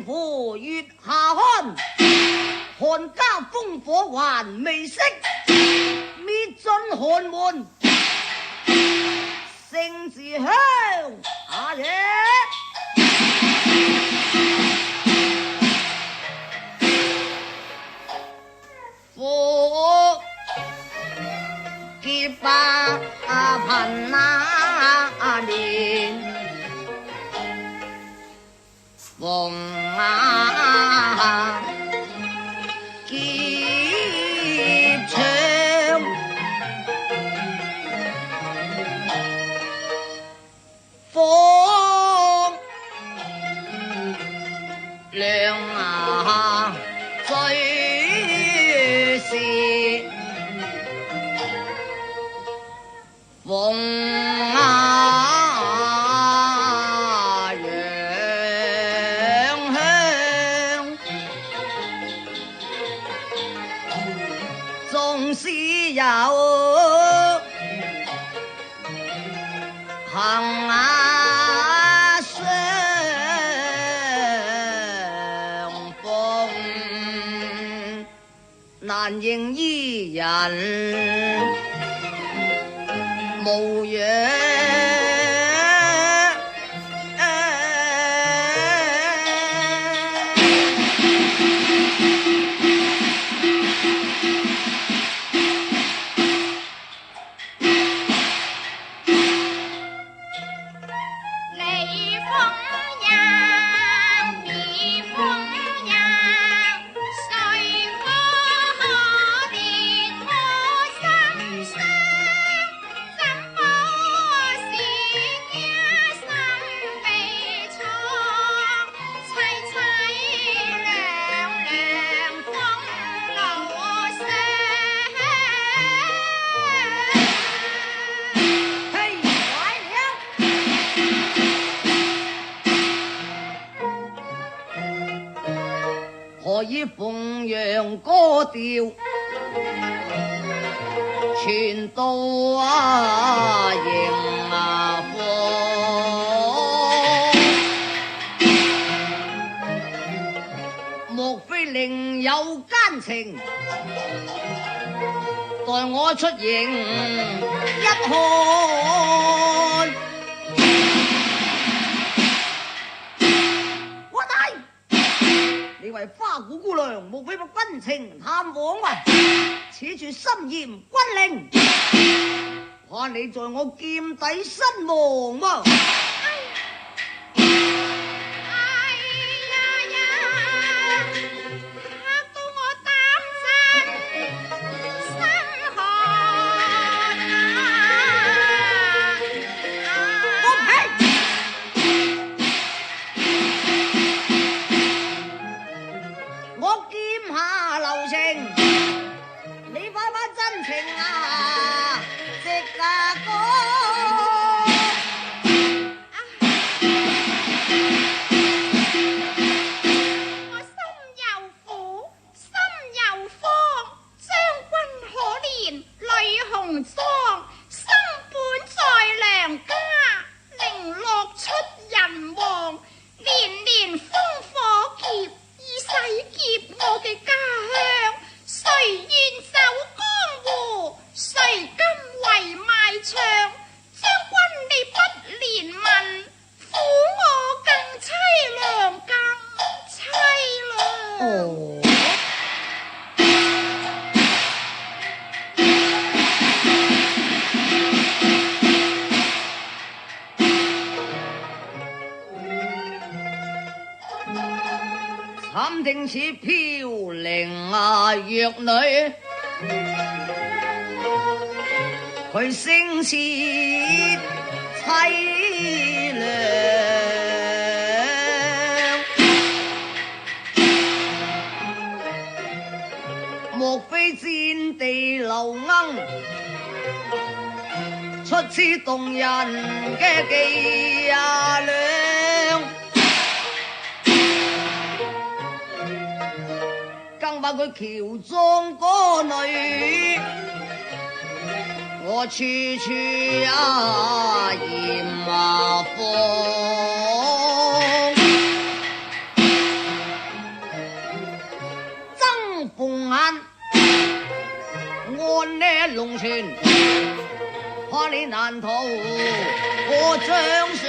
清河月下看，寒家烽火還未熄，滅盡寒門勝自香阿爺。火劫把貧那年，逢劫搶，風涼最是逢陽香，縱使有行相逢，難認伊人模樣。何以鳳陽歌調傳到迎風？莫非另有奸情？待我出營一看。你為花鼓姑娘，莫非不軍情探訪啊？此處森嚴軍令，怕你在我劍底身亡嗎？參聽此飄零弱女，佢聲似凄涼，莫非戰地流鶯，出此動人嘅伎倆？更把佢喬裝歌女，我處處嚴防。眼，按呢龍泉，怕你難逃我掌上。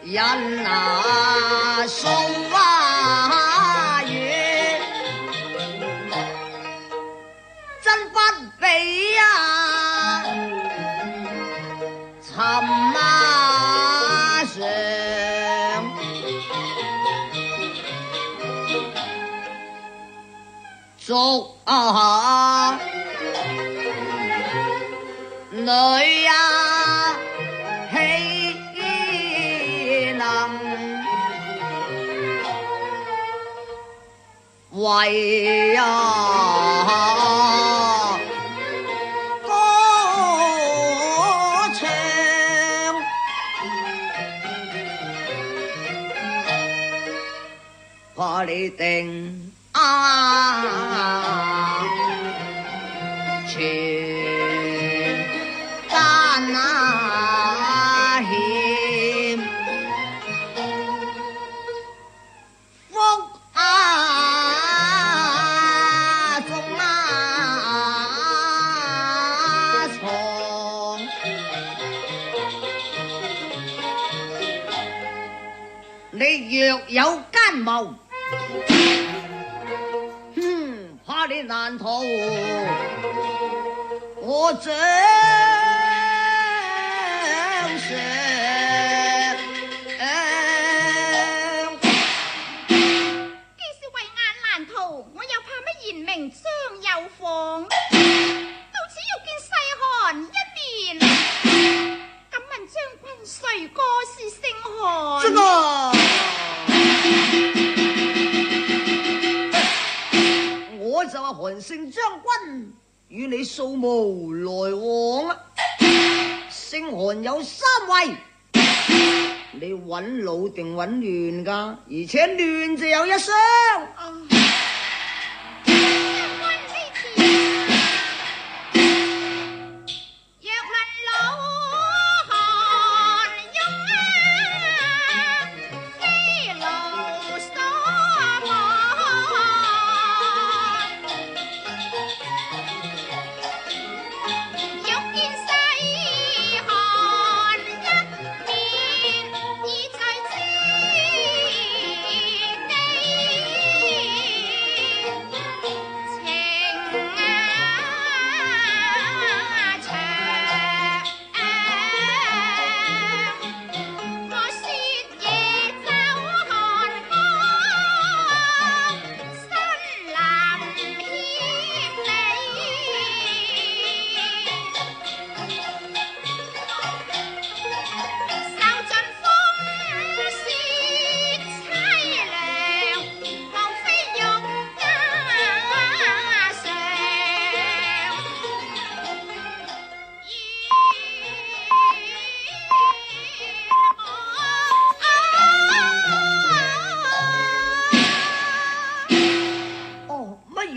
人啊送花月，真不比啊尋上，俗啊女啊氣能為啊歌唱，怕你定全單欠福中藏，你若有奸謀，怕你難逃我掌上。既是為眼難逃，我又怕乜賢明將有妨，到此欲見細寒一面，敢問將軍誰個是姓韓？這個我就係韓勝將軍，與你素無來往啊！姓韓有三位，你揾老定揾亂噶？而且亂就有一雙。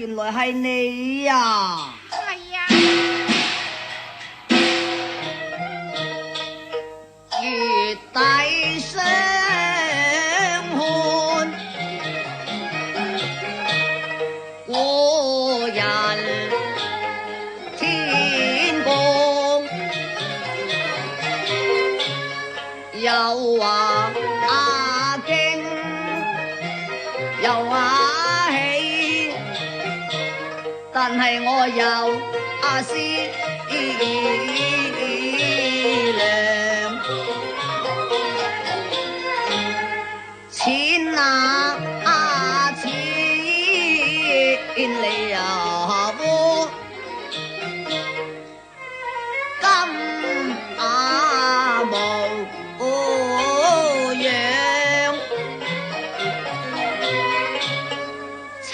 原來係你呀！係啊，月底相看，過人天光，又話阿經，又話喜，但係我又思量，錢錢你又窩，金無樣，情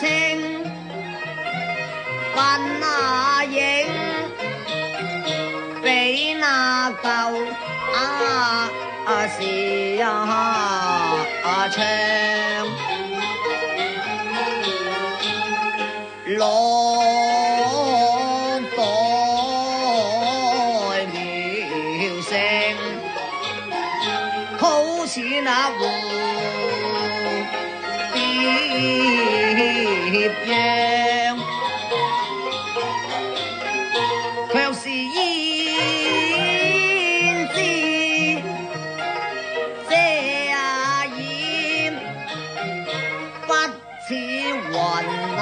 情分影，比那舊時長。落袋苗成，好似那蝴蝶樣，卻是胭脂遮掩，不似雲上。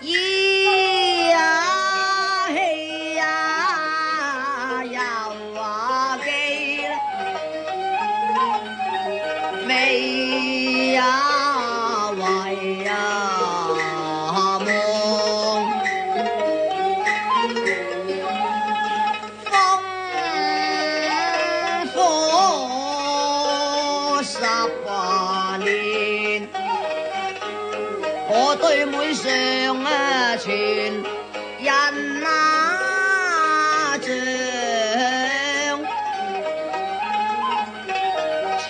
意我對妹上傳人像，從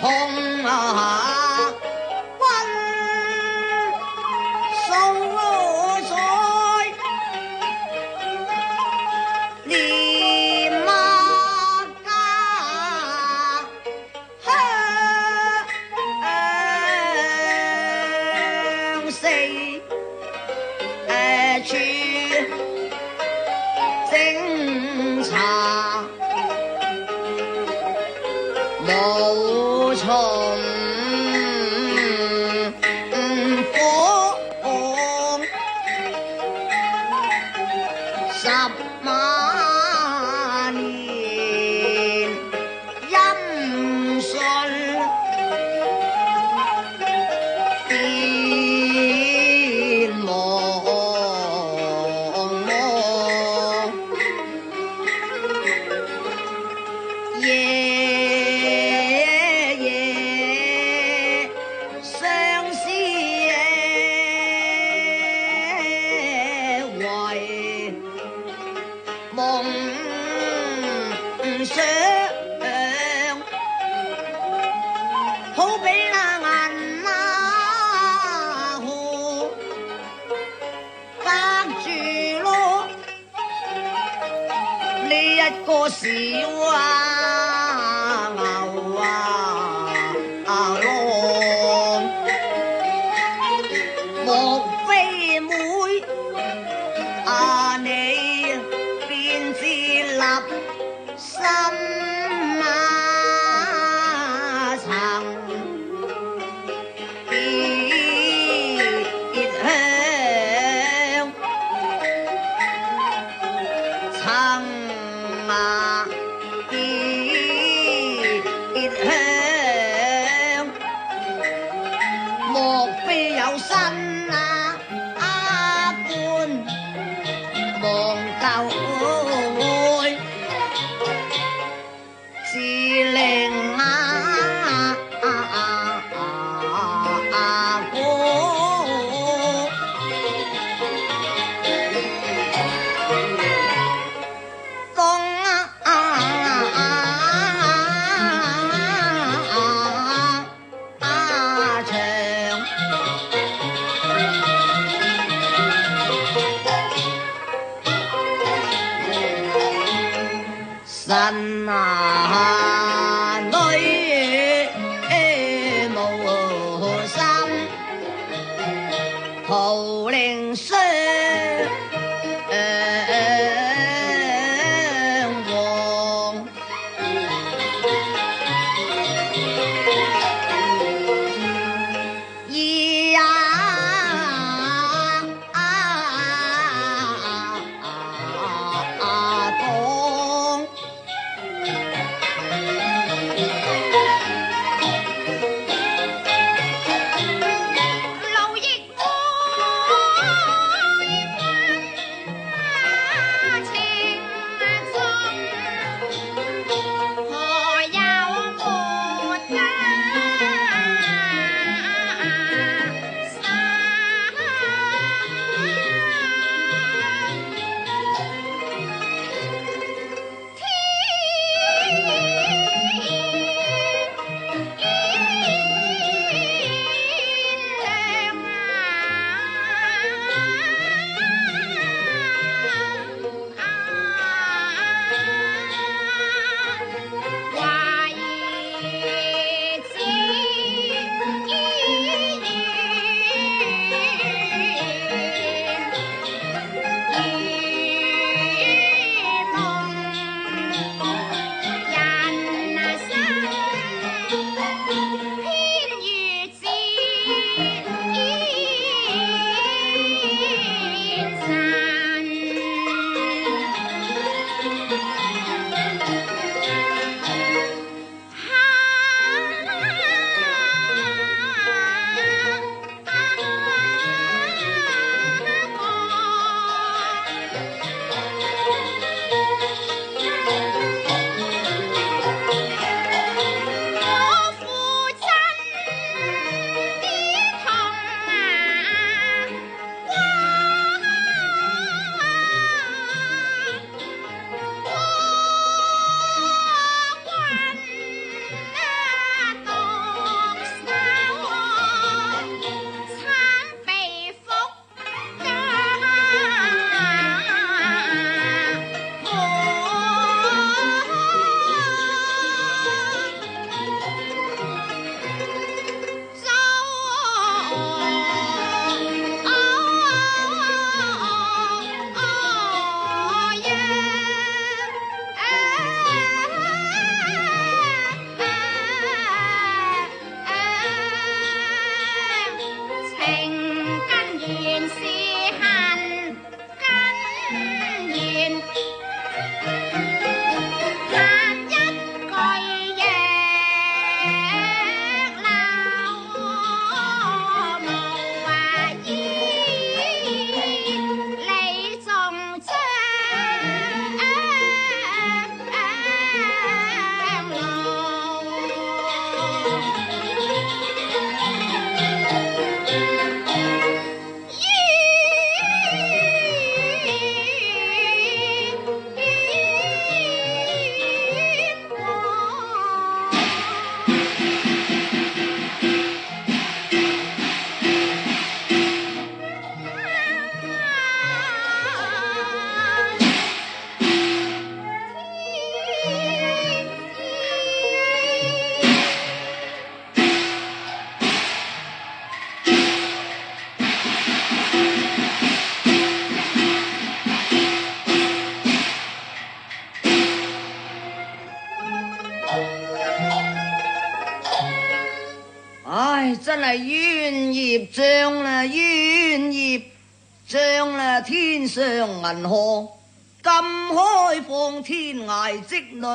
君數載，念家無從火10萬年，音訊變茫茫，夜夜相思為夢想，好比那銀河隔住咯呢一個小牛郎，莫非妹你便自立心曾別鄉，曾別鄉，莫非有新官望舊會，自令過東牆。神女無心，徒令雙亡。意也講真係冤孽障啦，冤孽障啦！天上銀河咁開放，天涯織女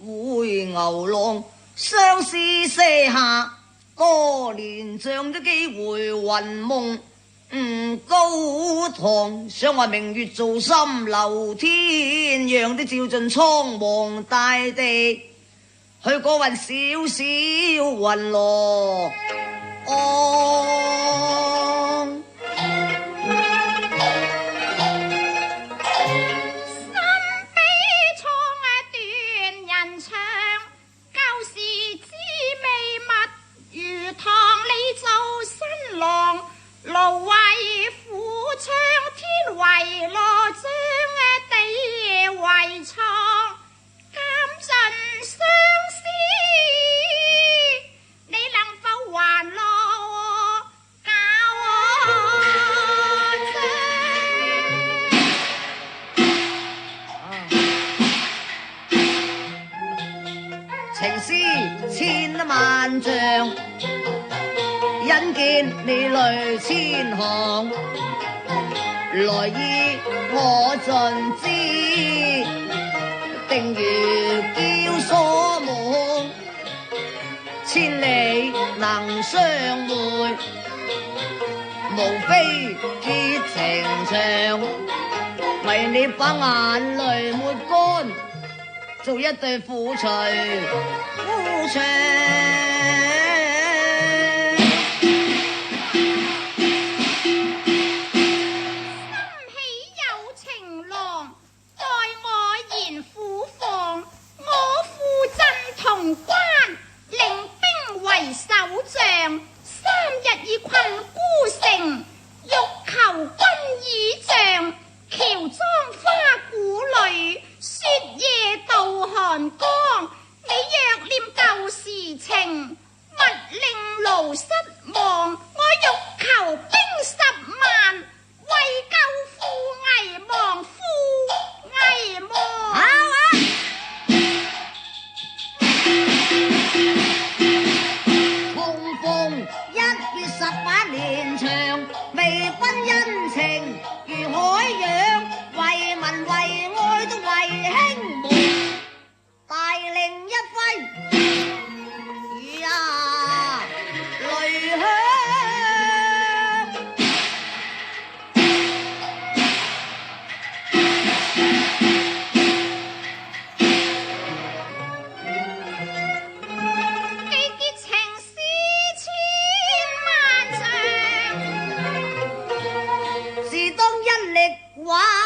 會牛郎，相思瀉下，多年像咗機會雲夢。高堂想話明月造心留天，讓啲照盡蒼茫大地，去過雲少少雲羅岸。路為虎窗，天為羅章，地為床，監盡相思，你能否還落教情絲千萬丈，因見你淚千行，來意我盡知，定如嬌所夢，千里能相會，無非結情長，為你把眼淚抹乾，做一對苦隨夫唱。哇！